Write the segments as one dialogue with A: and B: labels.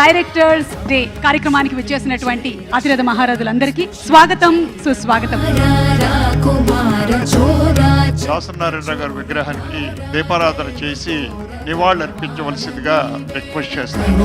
A: Directors day కార్యక్రమానికి విచ్చేసినటువంటి అతిరథ మహారథులందరికీ స్వాగతం, సుస్వాగతం.
B: దాసనారాయణ గారి విగ్రహానికి దీపారాధన చేసి నివాళులు అర్పించవలసిందిగా రిక్వెస్ట్ చేస్తాను.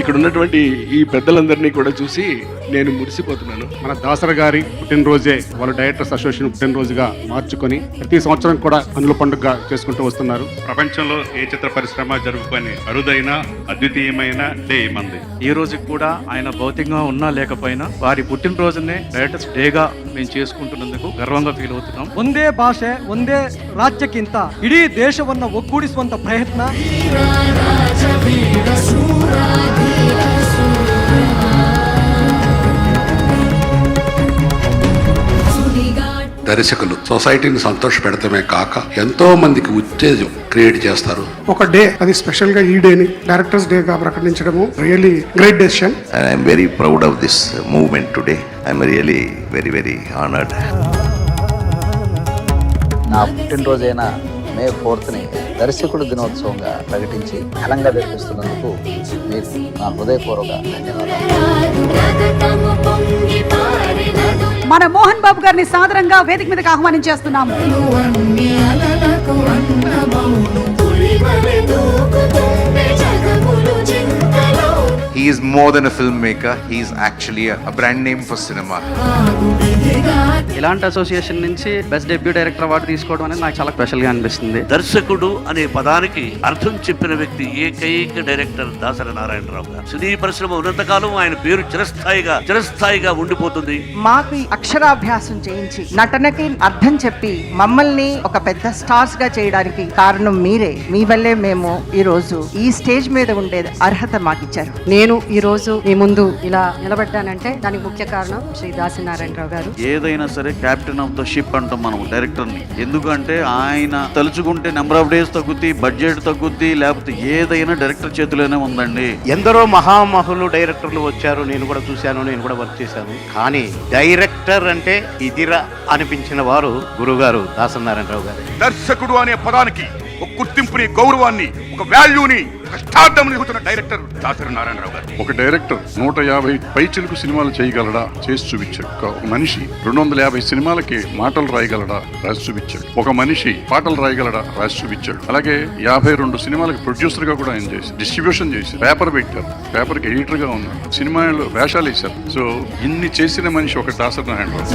C: ఇక్కడ ఉన్నటువంటి ఈ పెద్దలందరినీ కూడా చూసి నేను మురిసిపోతున్నాను.
D: మన దాసరి గారి పుట్టినరోజే వాళ్ళ డైరెక్టర్స్ అసోసియేషన్ పుట్టినరోజుగా మార్చుకొని ప్రతి సంవత్సరం కూడా కన్నుల పండుగ చేసుకుంటూ వస్తున్నారు.
E: ప్రపంచంలో ఏ చిత్ర పరిశ్రమ జరుపుకొని అరుదైన అద్వితీయమైన డే మంది.
F: ఈ రోజుకి కూడా ఆయన భౌతికంగా ఉన్నా లేకపోయినా వారి పుట్టినరోజునే డైరెక్టర్స్ డేగా మేము చేసుకుంటున్నందుకు గర్వంగా ఫీల్ అవుతున్నాం.
G: ಒಂದೇ ಭಾಷೆ ಒಂದೇ ರಾಜ್ಯಕ್ಕಿಂತ ಇಡೀ ದೇಶವನ್ನು ಒಗ್ಗೂಡಿಸುವಂತ ಪ್ರಯತ್ನ.
H: దర్శకులు సొసైటీని సంతోష పెడతామే కాక ఎంతో మందికి ఉత్తేజం క్రియేట్ చేస్తారు.
D: ఒక డే అది స్పెషల్ గా ఈ డేని డైరెక్టర్స్ డే గా ప్రకటించడము really great decision.
I: I'm very proud of this movement today. I'm really very very honoured.
J: నా పుట్టినరోజైన మే 4th దర్శకుడు దినోత్సవంగా ప్రకటించి ఘనంగా జరిపిస్తున్నందుకు మీకు నా హృదయపూర్వక ధన్యవాదాలు.
A: మన మోహన్ బాబు గారిని సాదరంగా వేదిక మీదకి ఆహ్వానించేస్తున్నాము.
K: He is more than a filmmaker. He is actually a brand name for cinema.
F: ఇలాంటి అసోసియేషన్ నుంచి బెస్ట్ డెబ్యూ డైరెక్టర్ అవార్డు తీసుకోవడం అనేది నాకు చాలా స్పెషల్ గా అనిపిస్తుంది.
L: దర్శకుడు అనే పదానికి అర్థం చెప్పిన వ్యక్తి ఏకైక డైరెక్టర్ దాసరి నారాయణరావు గారు. సినీ పరిశ్రమ ఉన్నంతకాలం ఆయన పేరు చిరస్థాయిగా ఉండిపోతుంది.
M: మాకు అక్షరాభ్యాసం చేయించి నటనకి అర్థం చెప్పి మమ్మల్ని ఒక పెద్ద స్టార్స్ గా చేయడానికి కారణం మీరే. మీ వల్లే మేము ఈ రోజు ఈ స్టేజ్ మీద ఉండే అర్హత మాకు ఇచ్చారు.
A: నేను ఈ రోజు మీ ముందు ఇలా నిలబడ్డానంటే దానికి ముఖ్య కారణం శ్రీ దాసరి నారాయణరావు గారు.
F: ఏదైనా సరే కెప్టెన్ ఆఫ్ ద షిప్ అంటాం మనం డైరెక్టర్ ని. ఎందుకంటే ఆయన తలుచుకుంటే నెంబర్ ఆఫ్ డేస్ తగ్గుద్ది, బడ్జెట్ తగ్గుద్ది, లేకపోతే ఏదైనా డైరెక్టర్ చేతిలోనే ఉందండి.
C: ఎందరో మహామహులు డైరెక్టర్లు వచ్చారు, నేను కూడా చూశాను, నేను కూడా వర్క్ చేశాను. కానీ డైరెక్టర్ అంటే ఇదిరా అనిపించిన వారు గురుగారు దాసనారాయణరావు గారు.
E: దర్శకుడు అనే పదానికి ఒక గుర్తింపుని, గౌరవాన్ని, ఒక వాల్యూని, ఒక స్టార్డమ్ నిలుగుతున్న డైరెక్టర్ దాసరి నారాయణరావు గారు.
B: ఒక డైరెక్టర్ 150 పైచిలుకు సినిమాలు చేయగలడా, చేసి చూపించాడు. ఒక మనిషి 250 సినిమాలకి మాటలు రాయగలడా, రాసి చూపించాడు. ఒక మనిషి పాటలు రాయగలడా, రాసి చూపించాడు. అలాగే 52 సినిమాలకి ప్రొడ్యూసర్ గా కూడా ఆయన చేసి డిస్ట్రిబ్యూషన్ చేసి పేపర్ పెట్టారు, పేపర్ కి ఎడిటర్ గా ఉన్నారు, సినిమాలో వేషాలు వేశారు. సో ఇన్ని చేసిన మనిషి ఒక దాసరి నారాయణరావు.